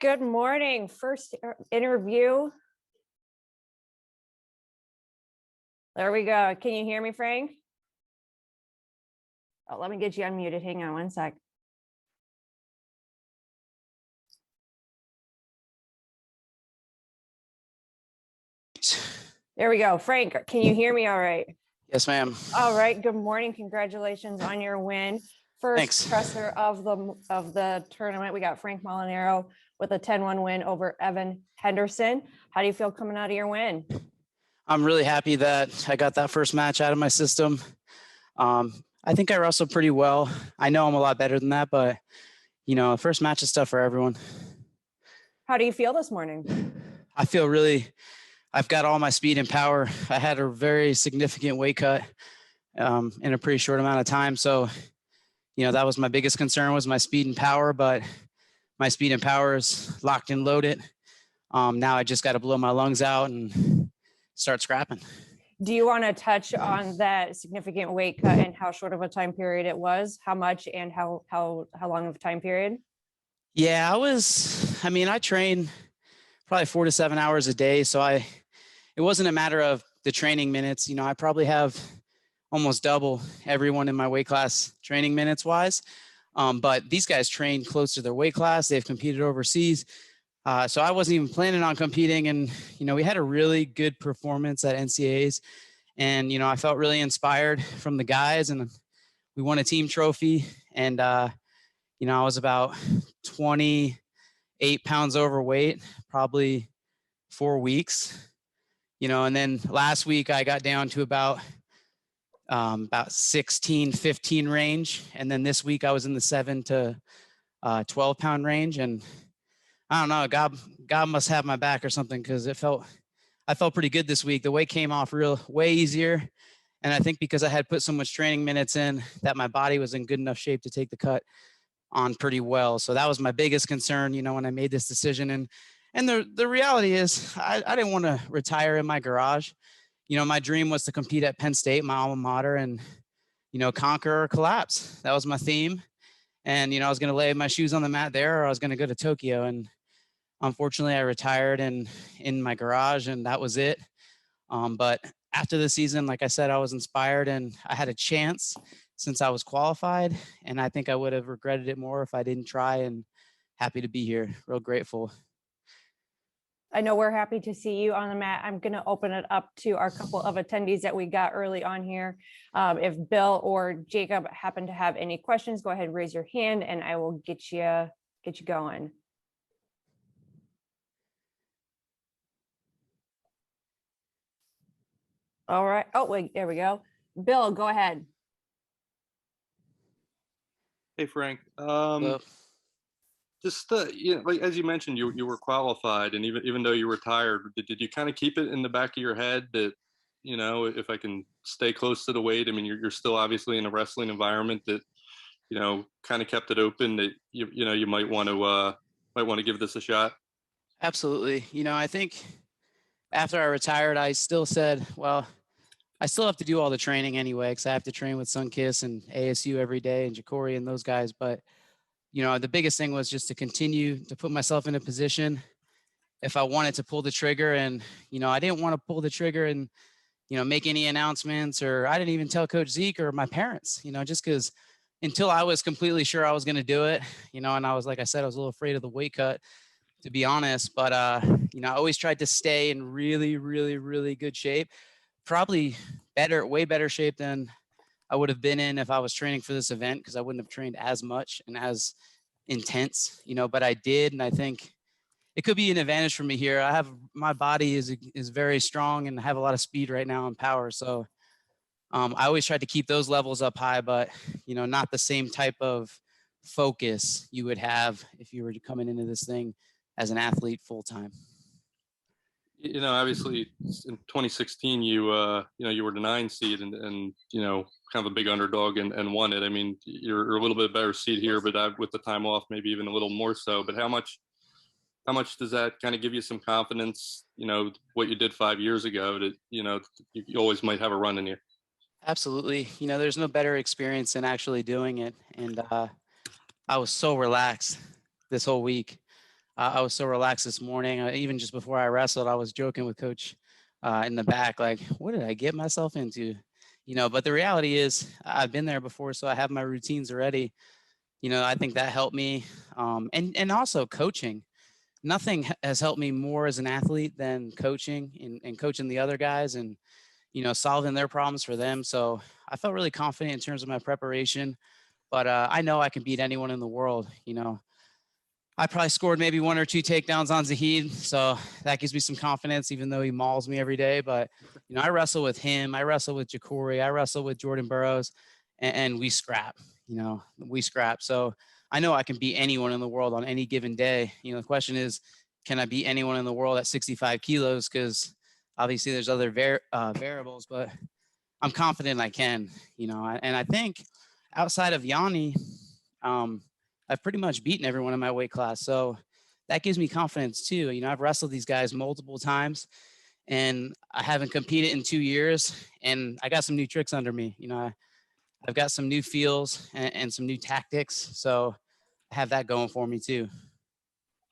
Good morning. First interview. There we go. Can you hear me, Frank? Oh, let me get you unmuted. Hang on one sec. There we go. Frank, can you hear me all right? Yes, ma'am. All right. Good morning. Congratulations on your win. First Thanks. presser of the tournament. We got Frank Molinaro with a 10-1 win over Evan Henderson. How do you feel coming out of your win? I'm really happy that I got that first match out of my system. I think I wrestled pretty well. I know I'm a lot better than that, but first match is tough for everyone. How do you feel this morning? I feel I've got all my speed and power. I had a very significant weight cut in a pretty short amount of time. So, that was my biggest concern was my speed and power, but my speed and power is locked and loaded. Now I just got to blow my lungs out and start scrapping. Do you want to touch on that significant weight cut and how short of a time period it was? How much and how long of a time period? Yeah, I train probably 4 to 7 hours a day. So it wasn't a matter of the training minutes. I probably have almost double everyone in my weight class training minutes wise. But these guys train close to their weight class. They've competed overseas. So I wasn't even planning on competing. And, we had a really good performance at NCAAs. And, I felt really inspired from the guys, and we won a team trophy. And, I was about 28 pounds overweight, probably 4 weeks, and then last week I got down to about 16, 15 range. And then this week I was in the 7 to 12 pound range. And I don't know, God must have my back or something, because I felt pretty good this week. The weight came off way easier. And I think because I had put so much training minutes in, that my body was in good enough shape to take the cut on pretty well. So that was my biggest concern, when I made this decision. And the reality is I didn't want to retire in my garage. My dream was to compete at Penn State, my alma mater, and, conquer or collapse. That was my theme. And, I was going to lay my shoes on the mat there, or I was going to go to Tokyo. And unfortunately, I retired in my garage, and that was it. But after the season, like I said, I was inspired, and I had a chance since I was qualified. And I think I would have regretted it more if I didn't try, and happy to be here. Real grateful. I know we're happy to see you on the mat. I'm going to open it up to our couple of attendees that we got early on here. If Bill or Jacob happen to have any questions, go ahead and raise your hand and I will get you going. All right. Oh, wait, there we go. Bill, go ahead. Hey, Frank. Hello. Just like as you mentioned, you were qualified, and even though you retired, did you kind of keep it in the back of your head that, if I can stay close to the weight? I mean, you're still obviously in a wrestling environment that, kind of kept it open, that you might want to give this a shot. Absolutely. I think after I retired, I still said, well, I still have to do all the training anyway, because I have to train with Sunkiss and ASU every day and Ja'Cory and those guys. But, the biggest thing was just to continue to put myself in a position if I wanted to pull the trigger. And, I didn't want to pull the trigger and, make any announcements, or I didn't even tell Coach Zeke or my parents, just because until I was completely sure I was going to do it, and I was, like I said, I was a little afraid of the weight cut, to be honest. But, I always tried to stay in really, really, really good shape, probably way better shape than I would have been in if I was training for this event, because I wouldn't have trained as much and as intense, but I did. And I think it could be an advantage for me here. My body is very strong, and I have a lot of speed right now and power. So I always tried to keep those levels up high, but, not the same type of focus you would have if you were coming into this thing as an athlete full time. Obviously in 2016, you were the 9 seed and kind of a big underdog and won it. I mean, you're a little bit better seed here, but with the time off, maybe even a little more so. But how much does that kind of give you some confidence, what you did 5 years ago, that, you always might have a run in here? Absolutely. There's no better experience than actually doing it. And I was so relaxed this whole week. I was so relaxed this morning. Even just before I wrestled, I was joking with coach in the back, like, what did I get myself into? But the reality is I've been there before, so I have my routines already. I think that helped me. And also coaching. Nothing has helped me more as an athlete than coaching and coaching the other guys and, solving their problems for them. So I felt really confident in terms of my preparation, but I know I can beat anyone in the world. I probably scored maybe 1 or 2 takedowns on Zahid. So that gives me some confidence, even though he mauls me every day. But, I wrestle with him. I wrestle with Jacory. I wrestle with Jordan Burroughs, and we scrap, we scrap. So I know I can beat anyone in the world on any given day. The question is, can I beat anyone in the world at 65 kilos? Because obviously there's other variables, but I'm confident I can, and I think outside of Yanni, I've pretty much beaten everyone in my weight class. So that gives me confidence too. I've wrestled these guys multiple times and I haven't competed in 2 years and I got some new tricks under me. I've got some new feels and some new tactics. So I have that going for me too.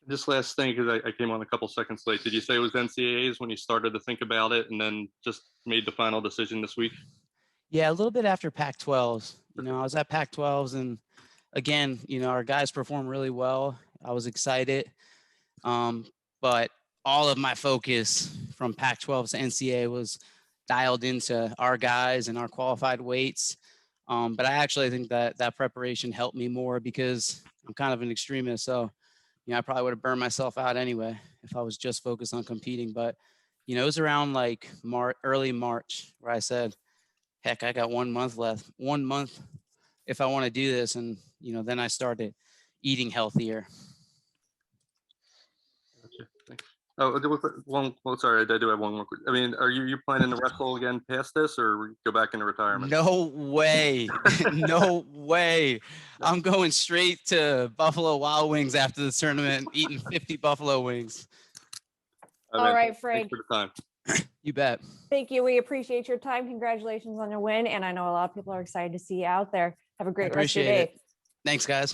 This last thing, because I came on a couple seconds late. Did you say it was NCAAs when you started to think about it and then just made the final decision this week? Yeah, a little bit after Pac-12s. I was at Pac-12s and again, our guys performed really well. I was excited. But all of my focus from Pac-12 to NCAA was dialed into our guys and our qualified weights. But I actually think that preparation helped me more because I'm kind of an extremist. So, I probably would have burned myself out anyway if I was just focused on competing. But, it was around like early March where I said, heck, I got 1 month left, 1 month if I want to do this. And, then I started eating healthier. Gotcha. Thanks. Oh, there was one. Well, sorry, I do have one more. I mean, are you planning to wrestle again past this, or go back into retirement? No way. No way. I'm going straight to Buffalo Wild Wings after the tournament, eating 50 buffalo wings. All right, Thanks Frank. for the time. You bet. Thank you. We appreciate your time. Congratulations on your win. And I know a lot of people are excited to see you out there. Have a great rest of your appreciate day. it. Thanks, guys.